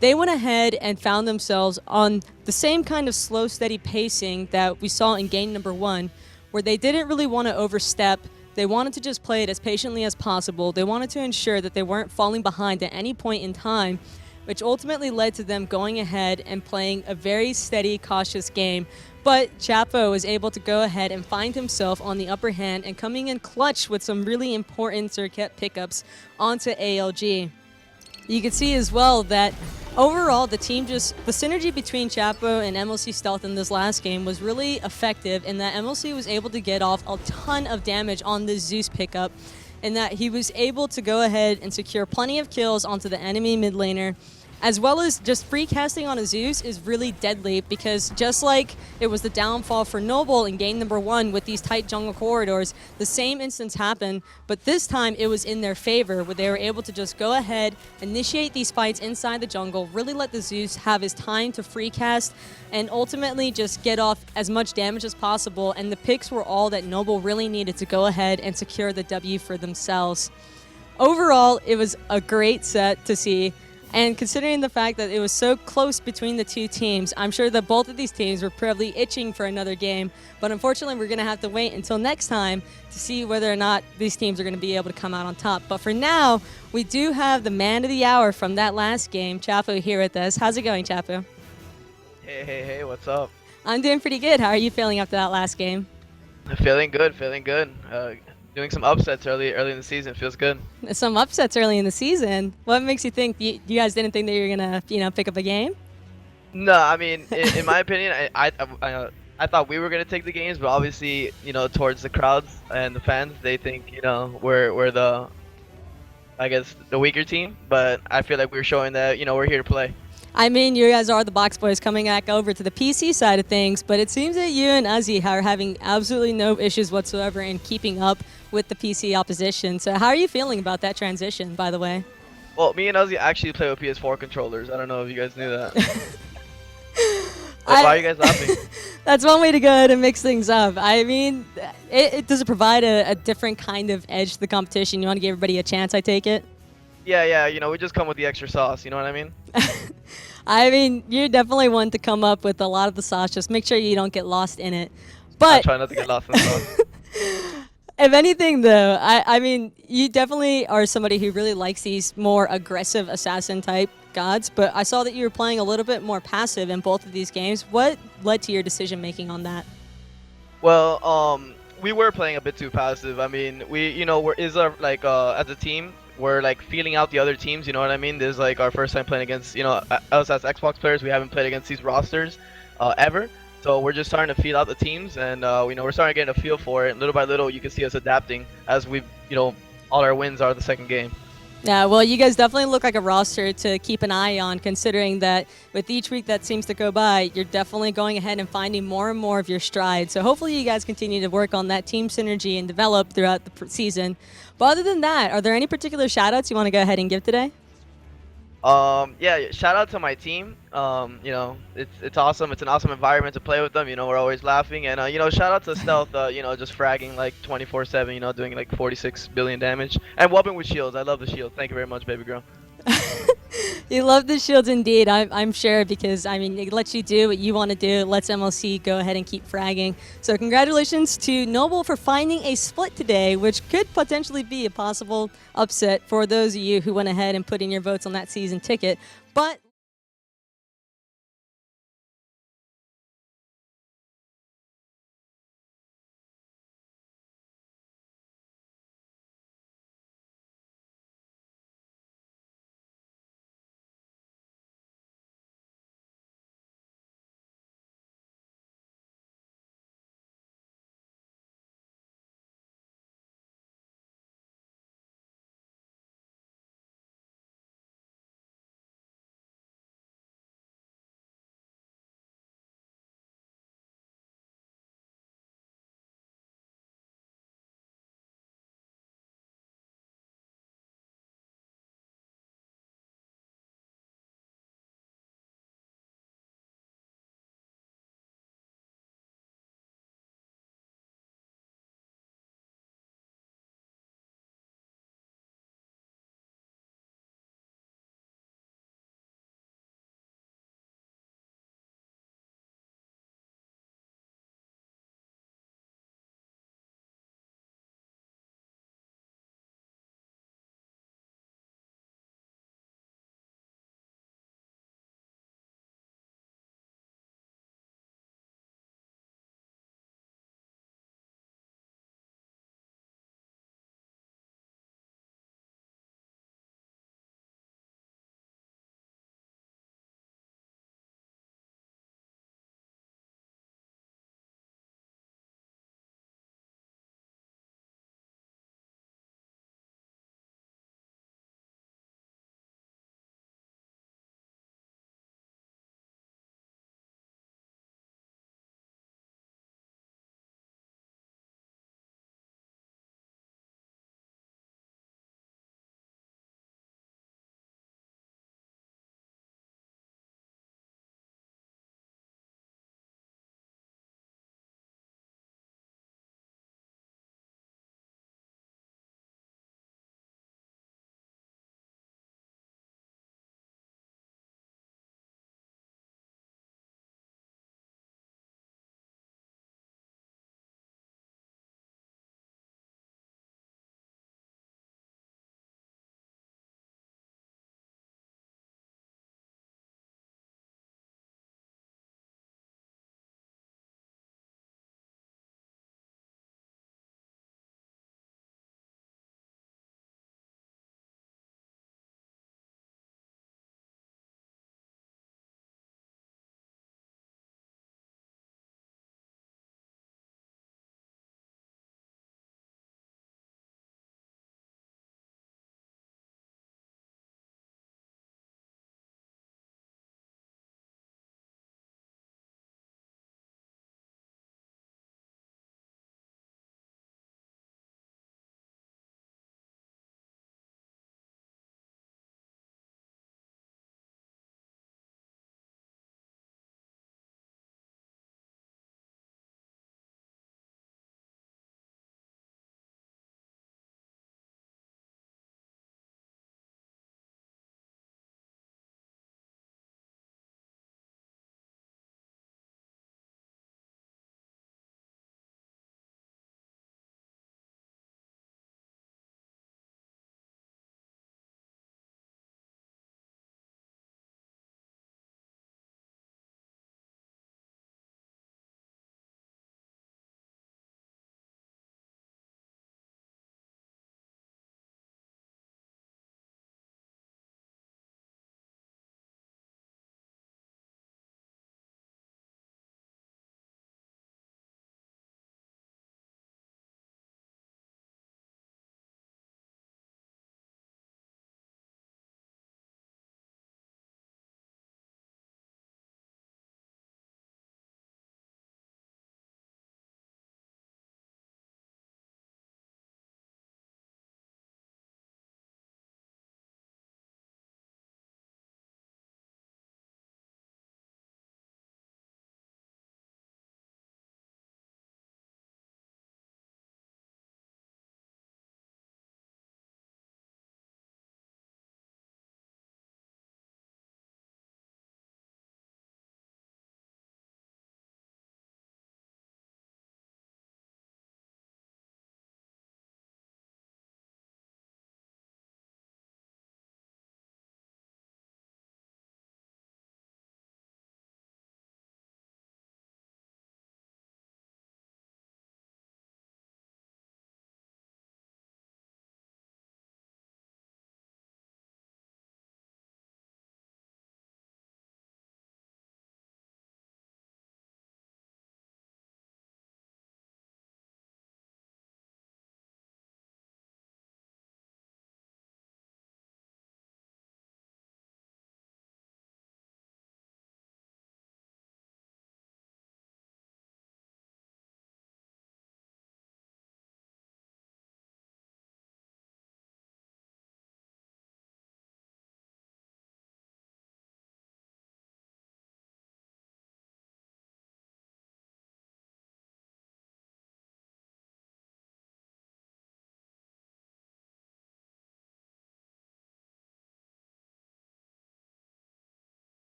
They went ahead and found themselves on the same kind of slow, steady pacing that we saw in game number 1, where they didn't really want to overstep. They wanted to just play it as patiently as possible. They wanted to ensure that they weren't falling behind at any point in time, which ultimately led to them going ahead and playing a very steady, cautious game. But Chapo was able to go ahead and find himself on the upper hand and coming in clutch with some really important Serqet pickups onto ALG. You can see as well that overall the synergy between Chapo and MLC Stealth in this last game was really effective, in that MLC was able to get off a ton of damage on the Zeus pickup, and that he was able to go ahead and secure plenty of kills onto the enemy mid laner, as well as just free casting on a Zeus is really deadly, because just like it was the downfall for Noble in game number 1 with these tight jungle corridors, the same instance happened, but this time it was in their favor, where they were able to just go ahead, initiate these fights inside the jungle, really let the Zeus have his time to free cast, and ultimately just get off as much damage as possible, and the picks were all that Noble really needed to go ahead and secure the W for themselves. Overall, it was a great set to see. And considering the fact that it was so close between the two teams, I'm sure that both of these teams were probably itching for another game. But unfortunately, we're going to have to wait until next time to see whether or not these teams are going to be able to come out on top. But for now, we do have the man of the hour from that last game, Chapo, here with us. How's it going, Chapo? Hey, what's up? I'm doing pretty good. How are you feeling after that last game? Feeling good. Doing some upsets early in the season feels good. Some upsets early in the season. What makes you think you guys didn't think that you were gonna, pick up a game? No, I mean, in my opinion, I thought we were gonna take the games, but obviously, towards the crowds and the fans, they think, we're the, I guess, the weaker team. But I feel like we're showing that, we're here to play. I mean, you guys are the Box Boys coming back over to the PC side of things, but it seems that you and Uzzy are having absolutely no issues whatsoever in keeping up with the PC opposition. So how are you feeling about that transition, by the way? Well, me and Uzzy actually play with PS4 controllers. I don't know if you guys knew that. Why are you guys laughing? That's one way to go ahead and mix things up. I mean, it does provide a different kind of edge to the competition. You want to give everybody a chance, I take it? Yeah, we just come with the extra sauce, you know what I mean? I mean, you're definitely one to come up with a lot of the sauce. Just make sure you don't get lost in it. But I'll try not to get lost in the sauce. If anything, though, I mean, you definitely are somebody who really likes these more aggressive assassin-type gods, but I saw that you were playing a little bit more passive in both of these games. What led to your decision-making on that? Well, we were playing a bit too passive. I mean, as a team, we're like feeling out the other teams, you know what I mean? This is like our first time playing against, us as Xbox players. We haven't played against these rosters ever. So we're just starting to feel out the teams, and we're starting to get a feel for it. And little by little, you can see us adapting as we, all our wins are the second game. Yeah, well, you guys definitely look like a roster to keep an eye on, considering that with each week that seems to go by, you're definitely going ahead and finding more and more of your stride. So hopefully you guys continue to work on that team synergy and develop throughout the season. But other than that, are there any particular shout-outs you want to go ahead and give today? Yeah, shout out to my team. It's awesome. It's an awesome environment to play with them. We're always laughing, and shout out to Stealth. Just fragging like 24/7. Doing like 46 billion damage, and Wubbn with shields. I love the shield. Thank you very much, baby girl. You love the shields indeed, I'm sure, because, I mean, it lets you do what you want to do. It lets MLC go ahead and keep fragging. So congratulations to Noble for finding a split today, which could potentially be a possible upset for those of you who went ahead and put in your votes on that season ticket. But